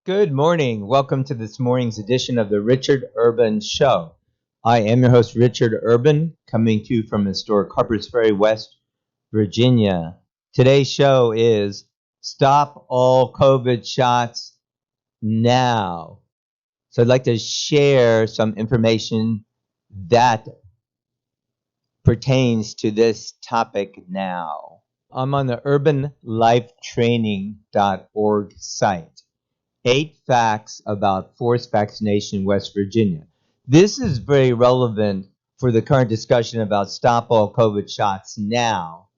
Good morning. Welcome to this morning's edition of the Richard Urban Show. I am your host, Richard Urban, coming to you from historic Harpers Ferry, West Virginia. Today's show is Stop All COVID Shots Now. So I'd like to share some information that pertains to this topic now. I'm on the urbanlifetraining.org site. 8 facts about forced vaccination in West Virginia. This is very relevant for the current discussion about stop all COVID shots now,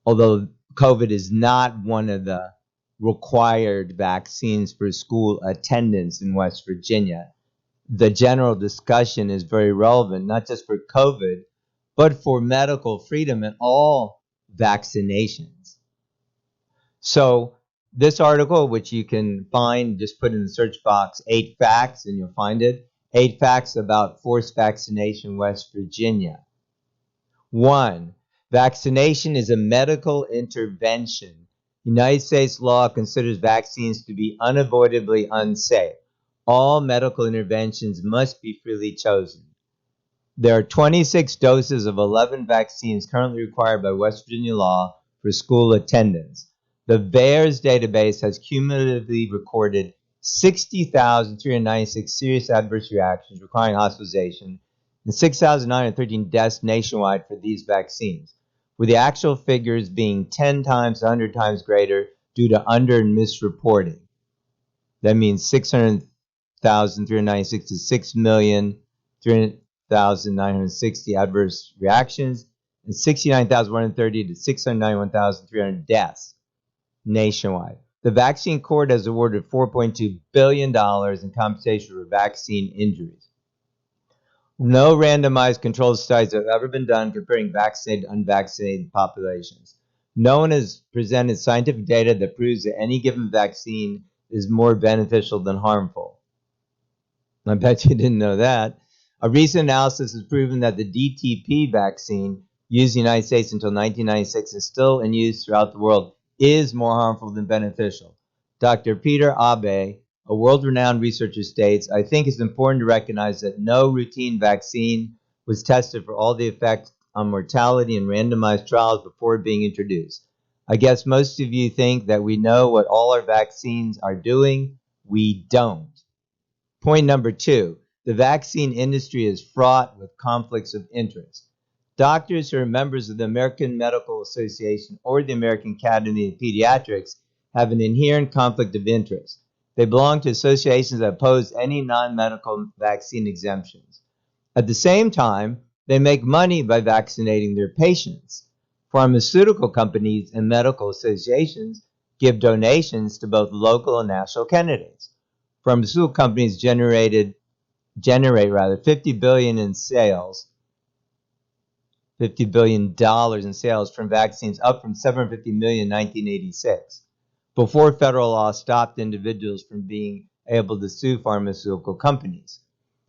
although COVID is not one of the required vaccines for school attendance in West Virginia. The general discussion is very relevant, not just for COVID, but for medical freedom and all vaccinations. So this article, which you can find, just put in the search box, 8 facts, and you'll find it. 8 facts about forced vaccination in West Virginia. 1. Vaccination is a medical intervention. United States law considers vaccines to be unavoidably unsafe. All medical interventions must be freely chosen. There are 26 doses of 11 vaccines currently required by West Virginia law for school attendance. The VAERS database has cumulatively recorded 60,396 serious adverse reactions requiring hospitalization and 6,913 deaths nationwide for these vaccines, with the actual figures being 10 times, 100 times greater due to under and misreporting. That means 600,396 to 6,300,960 adverse reactions and 69,130 to 691,300 deaths nationwide. The vaccine court has awarded $4.2 billion in compensation for vaccine injuries. No randomized controlled studies have ever been done comparing vaccinated and unvaccinated populations. No one has presented scientific data that proves that any given vaccine is more beneficial than harmful. I bet you didn't know that. A recent analysis has proven that the DTP vaccine, used in the United States until 1996 and still in use throughout the world, is more harmful than beneficial. Dr. Peter Abe, a world-renowned researcher, states, "I think it's important to recognize that no routine vaccine was tested for all the effects on mortality in randomized trials before being introduced. I guess most of you think that we know what all our vaccines are doing. We don't." Point number 2, the vaccine industry is fraught with conflicts of interest. Doctors who are members of the American Medical Association or the American Academy of Pediatrics have an inherent conflict of interest. They belong to associations that oppose any non-medical vaccine exemptions. At the same time, they make money by vaccinating their patients. Pharmaceutical companies and medical associations give donations to both local and national candidates. Pharmaceutical companies generate $50 billion in sales. $50 billion in sales from vaccines, up from $750 million in 1986, before federal law stopped individuals from being able to sue pharmaceutical companies,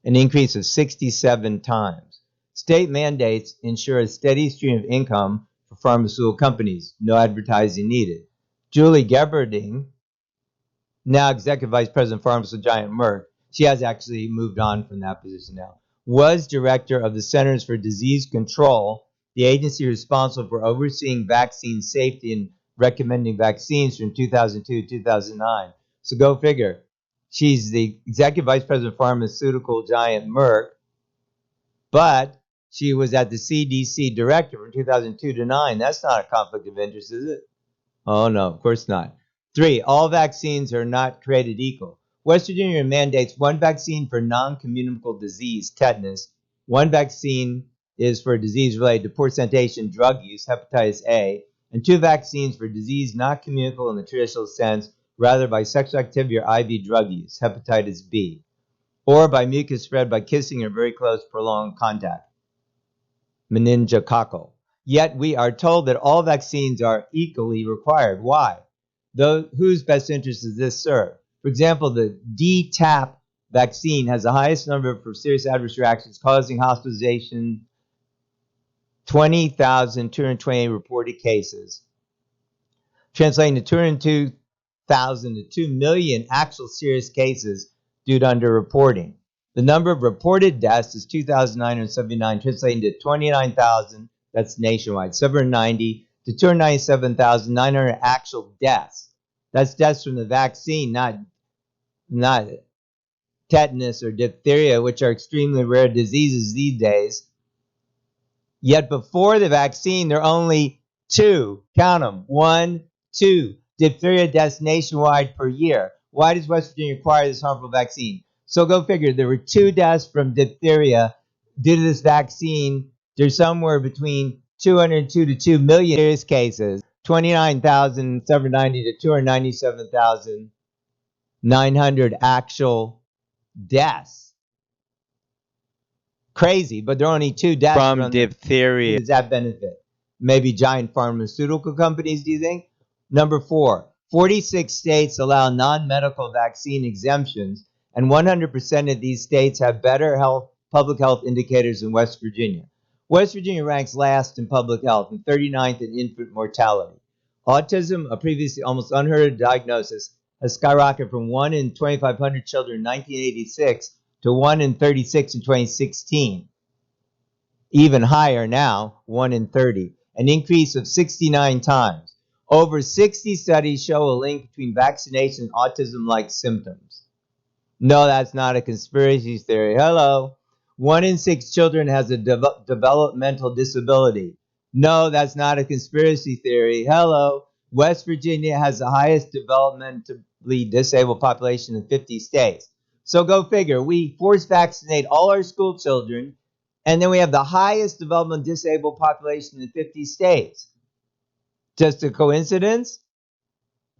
an increase of 67 times. State mandates ensure a steady stream of income for pharmaceutical companies, no advertising needed. Julie Geberding, now Executive Vice President of pharmaceutical giant Merck, she has actually moved on from that position now, was director of the Centers for Disease Control, the agency responsible for overseeing vaccine safety and recommending vaccines from 2002 to 2009. So go figure. She's the executive vice president of pharmaceutical giant Merck, but she was at the CDC director from 2002 to 9. That's not a conflict of interest, is it? Oh, no, of course not. 3, all vaccines are not created equal. West Virginia mandates 1 vaccine for non-communicable disease, tetanus. 1 vaccine is for disease related to poor sanitation, drug use, hepatitis A, and 2 vaccines for disease not communicable in the traditional sense, rather by sexual activity or IV drug use, hepatitis B, or by mucus spread by kissing or very close prolonged contact, meningococcal. Yet we are told that all vaccines are equally required. Why? Whose best interest does this serve? For example, the DTaP vaccine has the highest number for serious adverse reactions causing hospitalization, 20,228 reported cases, translating to to 2 million actual serious cases due to underreporting. The number of reported deaths is 2,979, translating to 29,000, that's nationwide, 790 to 297,900 actual deaths. That's deaths from the vaccine, not tetanus or diphtheria, which are extremely rare diseases these days. Yet before the vaccine, there are only 2, count them, 1, 2 diphtheria deaths nationwide per year. Why does West Virginia require this harmful vaccine? So go figure, there were 2 deaths from diphtheria due to this vaccine. There's somewhere between 202 to 2 million serious cases, 29,790 to 297,900 actual deaths. Crazy, but there are only 2 deaths from diphtheria. Who does that benefit? Maybe giant pharmaceutical companies, do you think? Number 4, 46 states allow non-medical vaccine exemptions, and 100% of these states have better public health indicators than West Virginia. West Virginia ranks last in public health and 39th in infant mortality. Autism, a previously almost unheard of diagnosis, has skyrocketed from 1 in 2,500 children in 1986 to 1 in 36 in 2016. Even higher now, 1 in 30, an increase of 69 times. Over 60 studies show a link between vaccination and autism-like symptoms. No, that's not a conspiracy theory. Hello. 1 in 6 children has a developmental disability. No, that's not a conspiracy theory. Hello. West Virginia has the highest developmentally disabled population in 50 states. So go figure. We force vaccinate all our school children, and then we have the highest developmentally disabled population in 50 states. Just a coincidence?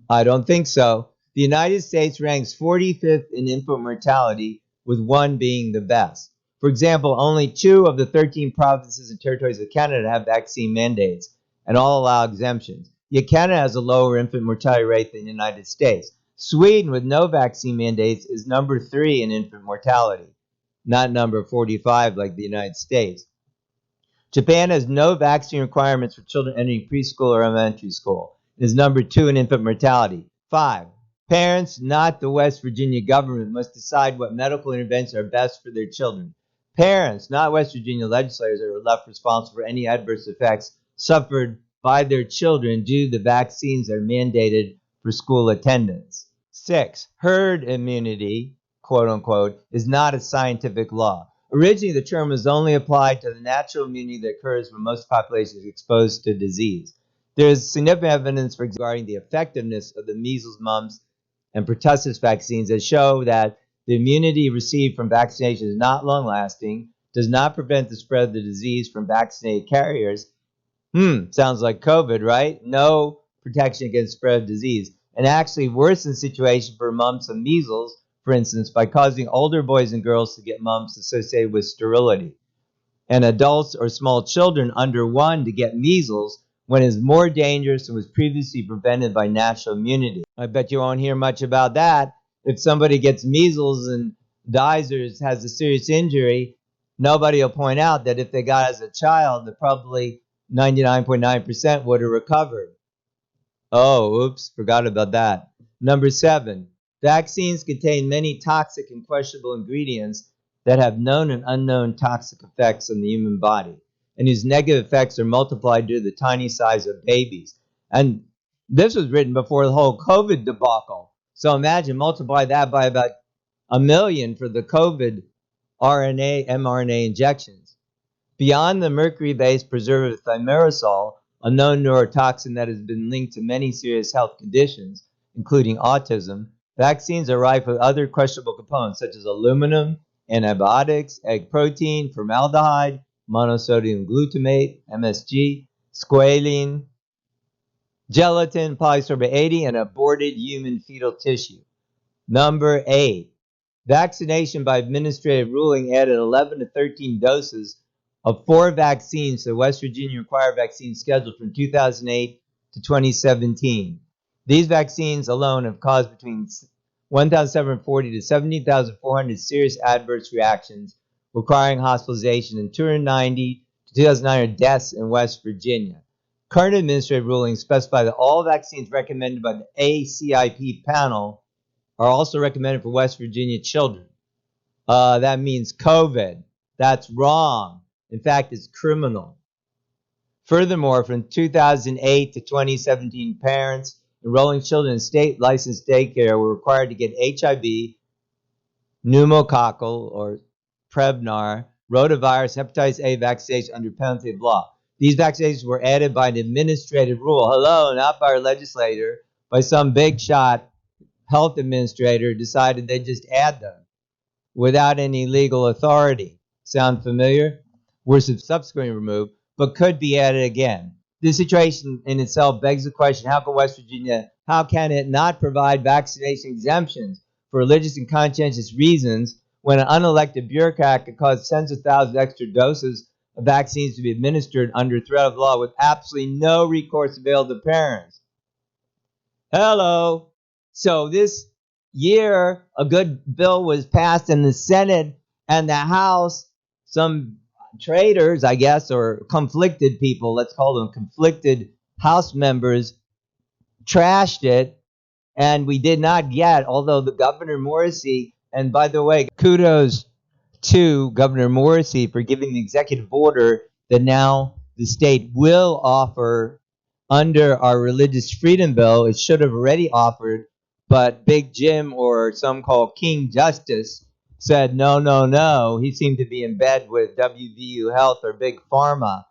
I don't think so. The United States ranks 45th in infant mortality, with 1 being the best. For example, only 2 of the 13 provinces and territories of Canada have vaccine mandates, and all allow exemptions. Yet Canada has a lower infant mortality rate than the United States. Sweden, with no vaccine mandates, is number 3 in infant mortality, not number 45 like the United States. Japan has no vaccine requirements for children entering preschool or elementary school. It is number 2 in infant mortality. 5, parents, not the West Virginia government, must decide what medical interventions are best for their children. Parents, not West Virginia legislators, are left responsible for any adverse effects suffered by their children due to the vaccines that are mandated for school attendance. 6, herd immunity, quote unquote, is not a scientific law. Originally, the term was only applied to the natural immunity that occurs when most populations are exposed to disease. There is significant evidence regarding the effectiveness of the measles, mumps, and pertussis vaccines that show that the immunity received from vaccination is not long-lasting, does not prevent the spread of the disease from vaccinated carriers. Sounds like COVID, right? No protection against spread of disease, and actually worsens the situation for mumps and measles, for instance, by causing older boys and girls to get mumps associated with sterility, and adults or small children under 1 to get measles when it is more dangerous and was previously prevented by natural immunity. I bet you won't hear much about that. If somebody gets measles and dies or has a serious injury, nobody will point out that if they got it as a child, that probably 99.9% would have recovered. Oh, oops, forgot about that. Number 7, vaccines contain many toxic and questionable ingredients that have known and unknown toxic effects on the human body, and whose negative effects are multiplied due to the tiny size of babies. And this was written before the whole COVID debacle. So imagine, multiply that by about 1 million for the COVID RNA, mRNA injections. Beyond the mercury-based preservative thimerosal, a known neurotoxin that has been linked to many serious health conditions, including autism, vaccines are rife with other questionable components such as aluminum, antibiotics, egg protein, formaldehyde, monosodium glutamate, MSG, squalene, gelatin, polysorbate 80, and aborted human fetal tissue. Number 8, vaccination by administrative ruling added 11 to 13 doses of 4 vaccines to the West Virginia required vaccine schedule from 2008 to 2017. These vaccines alone have caused between 1,740 to 17,400 serious adverse reactions requiring hospitalization and 290 to 2,900 deaths in West Virginia. Current administrative rulings specify that all vaccines recommended by the ACIP panel are also recommended for West Virginia children. That means COVID. That's wrong. In fact, it's criminal. Furthermore, from 2008 to 2017, parents enrolling children in state licensed daycare were required to get HIV, pneumococcal or Prevnar, rotavirus, hepatitis A vaccination under penalty of law. These vaccinations were added by an administrative rule. Hello, not by our legislator, by some big shot health administrator who decided they just add them without any legal authority. Sound familiar? Were subsequently removed, but could be added again. This situation in itself begs the question, how can it not provide vaccination exemptions for religious and conscientious reasons when an unelected bureaucrat could cause tens of thousands of extra doses of vaccines to be administered under threat of law with absolutely no recourse available to parents? Hello. So this year, a good bill was passed in the Senate and the House. Some traitors, I guess, or conflicted people, let's call them conflicted House members, trashed it, and we did not get, although the Governor Morrisey, and by the way, kudos to Governor Morrisey for giving the executive order that now the state will offer under our religious freedom bill. It should have already offered, but Big Jim, or some call King Justice, said no, no, no. He seemed to be in bed with WVU Health or Big Pharma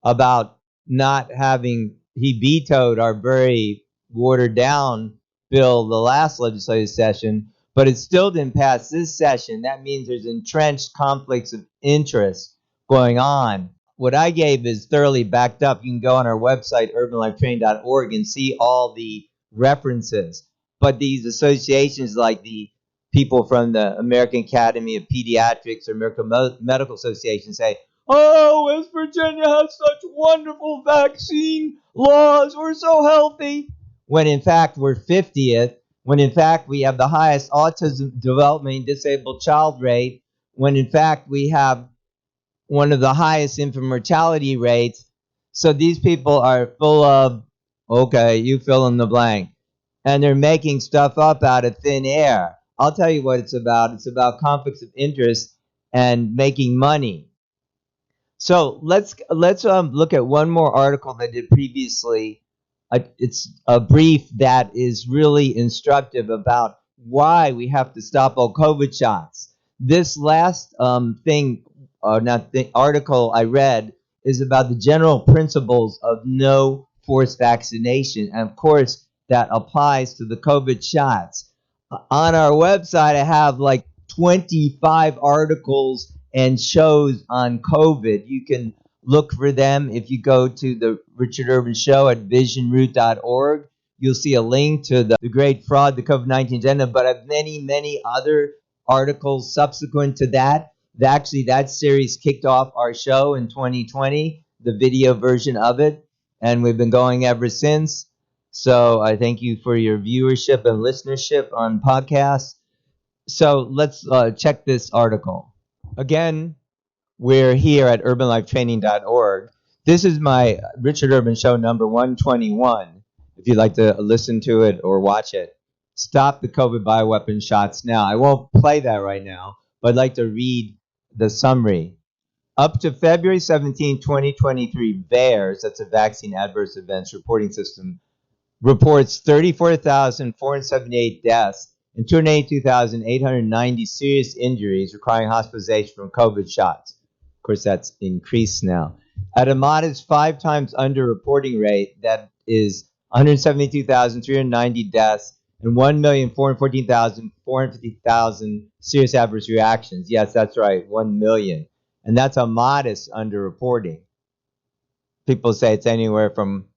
about not having, he vetoed our very watered down bill the last legislative session, but it still didn't pass this session. That means there's entrenched conflicts of interest going on. What I gave is thoroughly backed up. You can go on our website, urbanlifetraining.org, and see all the references. But these associations, like the people from the American Academy of Pediatrics or American Medical Association, say, oh, West Virginia has such wonderful vaccine laws. We're so healthy. When in fact we're 50th, when in fact we have the highest autism developmentally disabled child rate, when in fact we have one of the highest infant mortality rates. So these people are full of, okay, you fill in the blank. And they're making stuff up out of thin air. I'll tell you what it's about. It's about conflicts of interest and making money. So let's look at one more article that I did previously. It's a brief that is really instructive about why we have to stop all COVID shots. This last article I read is about the general principles of no forced vaccination. And of course, that applies to the COVID shots. On our website, I have like 25 articles and shows on COVID. You can look for them if you go to the Richard Urban Show at visionroot.org. You'll see a link to the Great Fraud, the COVID-19 Agenda, but I have many, many other articles subsequent to that. Actually, that series kicked off our show in 2020, the video version of it, and we've been going ever since. So I thank you for your viewership and listenership on podcasts. So let's check this article. Again, we're here at urbanlifetraining.org. This is my Richard Urban Show number 121. If you'd like to listen to it or watch it. Stop the COVID bioweapon shots now. I won't play that right now, but I'd like to read the summary. Up to February 17, 2023, VAERS, that's a Vaccine Adverse Events Reporting System, reports 34,478 deaths and 282,890 serious injuries requiring hospitalization from COVID shots. Of course, that's increased now. At a modest 5 times under reporting rate, that is 172,390 deaths and 1,414,450,000 serious adverse reactions. Yes, that's right, 1 million. And that's a modest underreporting. People say it's anywhere from,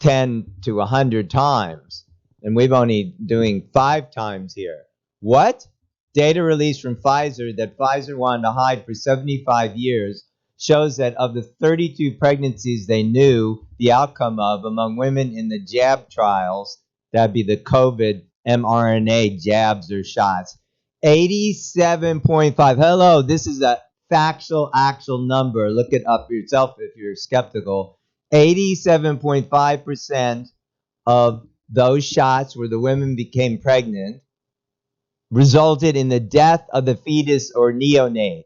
10 to 100 times. And we've only doing 5 times here. What? Data released from Pfizer that Pfizer wanted to hide for 75 years shows that of the 32 pregnancies they knew the outcome of among women in the jab trials, that'd be the COVID mRNA jabs or shots, 87.5. Hello, this is a factual, actual number. Look it up yourself if you're skeptical. 87.5% of those shots where the women became pregnant resulted in the death of the fetus or neonate.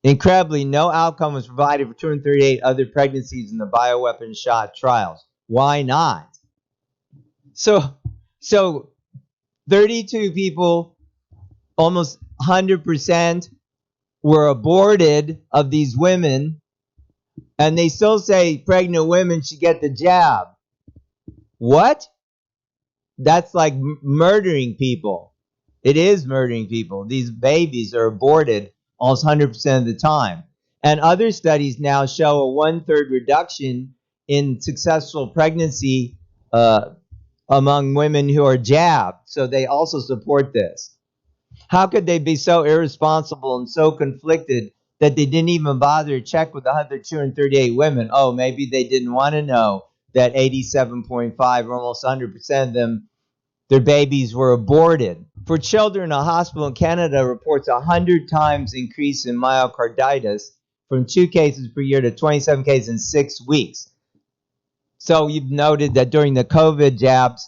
Incredibly, no outcome was provided for 238 other pregnancies in the bioweapon shot trials. Why not? So 32 people, almost 100%, were aborted of these women, and they still say pregnant women should get the jab. What? That's like murdering people. It is murdering people. These babies are aborted almost 100% of the time. And other studies now show a 1/3 reduction in successful pregnancy among women who are jabbed. So they also support this. How could they be so irresponsible and so conflicted that they didn't even bother to check with the other 238 women? Oh, maybe they didn't want to know that 87.5 or almost 100% of them, their babies were aborted. For children, a hospital in Canada reports 100 times increase in myocarditis from 2 cases per year to 27 cases in 6 weeks. So you've noted that during the COVID jabs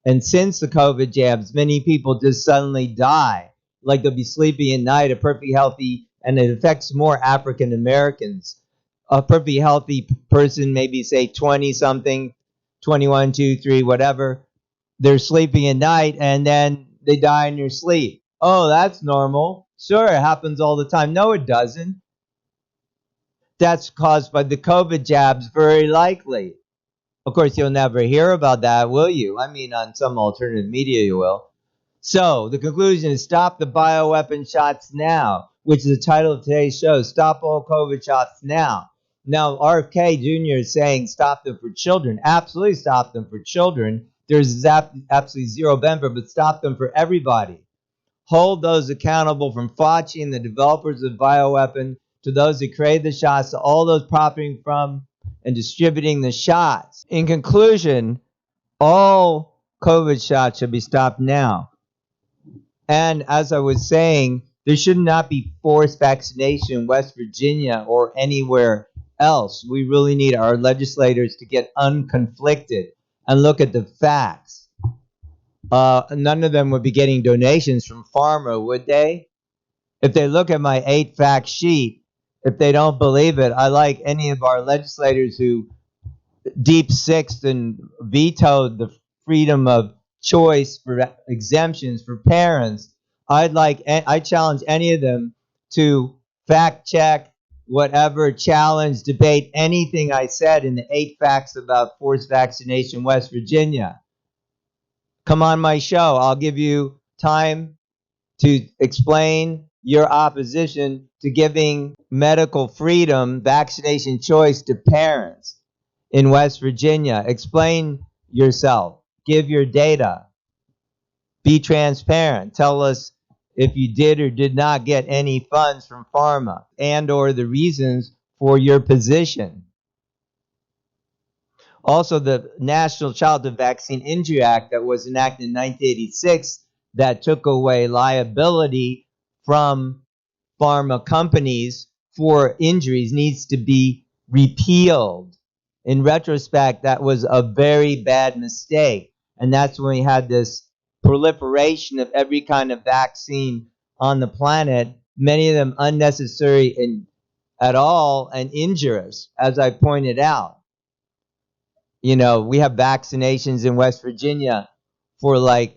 and since the COVID jabs, many people just suddenly die. Like they'll be sleeping at night, a perfectly healthy, and it affects more African Americans. A perfectly healthy person, maybe say 20 something, 21, 2, 3, whatever. They're sleeping at night and then they die in their sleep. Oh, that's normal. Sure, it happens all the time. No, it doesn't. That's caused by the COVID jabs, very likely. Of course, you'll never hear about that, will you? I mean, on some alternative media, you will. So, the conclusion is stop the bioweapon shots now, which is the title of today's show. Stop all COVID shots now. Now, RFK Jr. is saying stop them for children. Absolutely stop them for children. There's absolutely zero benefit, but stop them for everybody. Hold those accountable from Fauci and the developers of bioweapon to those who created the shots, to all those profiting from and distributing the shots. In conclusion, all COVID shots should be stopped now. And as I was saying, there should not be forced vaccination in West Virginia or anywhere else. We really need our legislators to get unconflicted and look at the facts. None of them would be getting donations from pharma, would they? If they look at my 8-fact sheet, if they don't believe it, I like any of our legislators who deep sixth and vetoed the freedom of choice for exemptions for parents. I challenge any of them to fact check, whatever, challenge, debate anything I said in the 8 facts about forced vaccination in West Virginia. Come on my show. I'll give you time to explain your opposition to giving medical freedom, vaccination choice to parents in West Virginia. Explain yourself. Give your data. Be transparent. Tell us if you did or did not get any funds from pharma and or the reasons for your position. Also, the National Childhood Vaccine Injury Act that was enacted in 1986 that took away liability from pharma companies for injuries needs to be repealed. In retrospect, that was a very bad mistake. And that's when we had this proliferation of every kind of vaccine on the planet, many of them unnecessary at all and injurious, as I pointed out. You know, we have vaccinations in West Virginia for like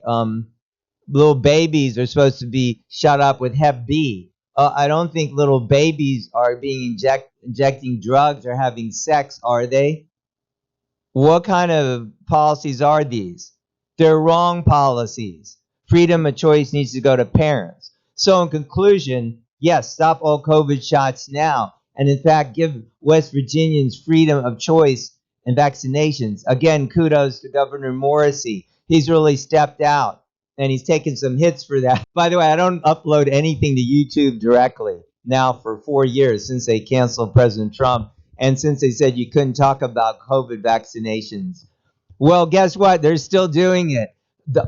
little babies are supposed to be shot up with Hep B. I don't think little babies are being injecting drugs or having sex, are they? What kind of policies are these? They're wrong policies. Freedom of choice needs to go to parents. So in conclusion, yes, stop all COVID shots now. And in fact, give West Virginians freedom of choice and vaccinations. Again, kudos to Governor Morrisey. He's really stepped out and he's taken some hits for that. By the way, I don't upload anything to YouTube directly now for 4 years since they canceled President Trump and since they said you couldn't talk about COVID vaccinations. Well, guess what? They're still doing it.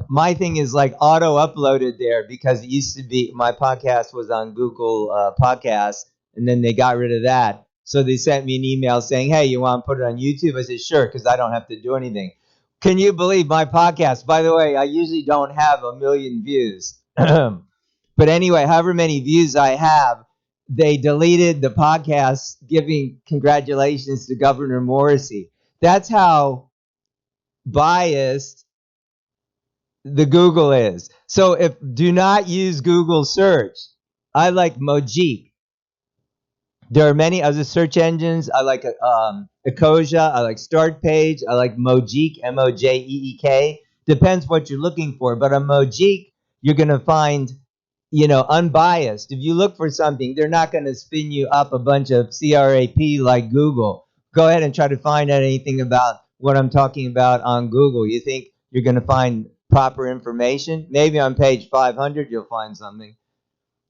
my thing is like auto uploaded there because it used to be my podcast was on Google Podcasts, and then they got rid of that. So they sent me an email saying, "Hey, you want to put it on YouTube?" I said, "Sure," because I don't have to do anything. Can you believe my podcast? By the way, I usually don't have 1 million views, but anyway, however many views I have, they deleted the podcast giving congratulations to Governor Morrisey. That's how biased the Google is. So if do not use Google search. I like Mojik. There are many other search engines. I like Ecosia. I like Start Page. I like Mojik, Mojeek. Depends what you're looking for. But on Mojik, you're going to find, unbiased. If you look for something, they're not going to spin you up a bunch of crap like Google. Go ahead and try to find out anything about what I'm talking about on Google. You think you're going to find proper information? Maybe on page 500 you'll find something.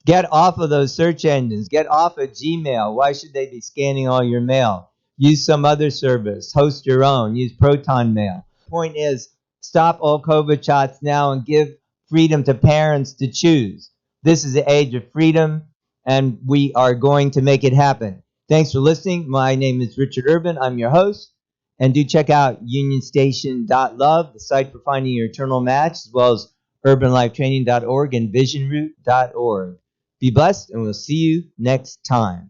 Get off of those search engines. Get off of Gmail. Why should they be scanning all your mail? Use some other service. Host your own. Use Proton Mail. Point is, stop all COVID shots now and give freedom to parents to choose. This is the age of freedom, and we are going to make it happen. Thanks for listening. My name is Richard Urban. I'm your host. And do check out unionstation.love, the site for finding your eternal match, as well as urbanlifetraining.org and visionroot.org. Be blessed, and we'll see you next time.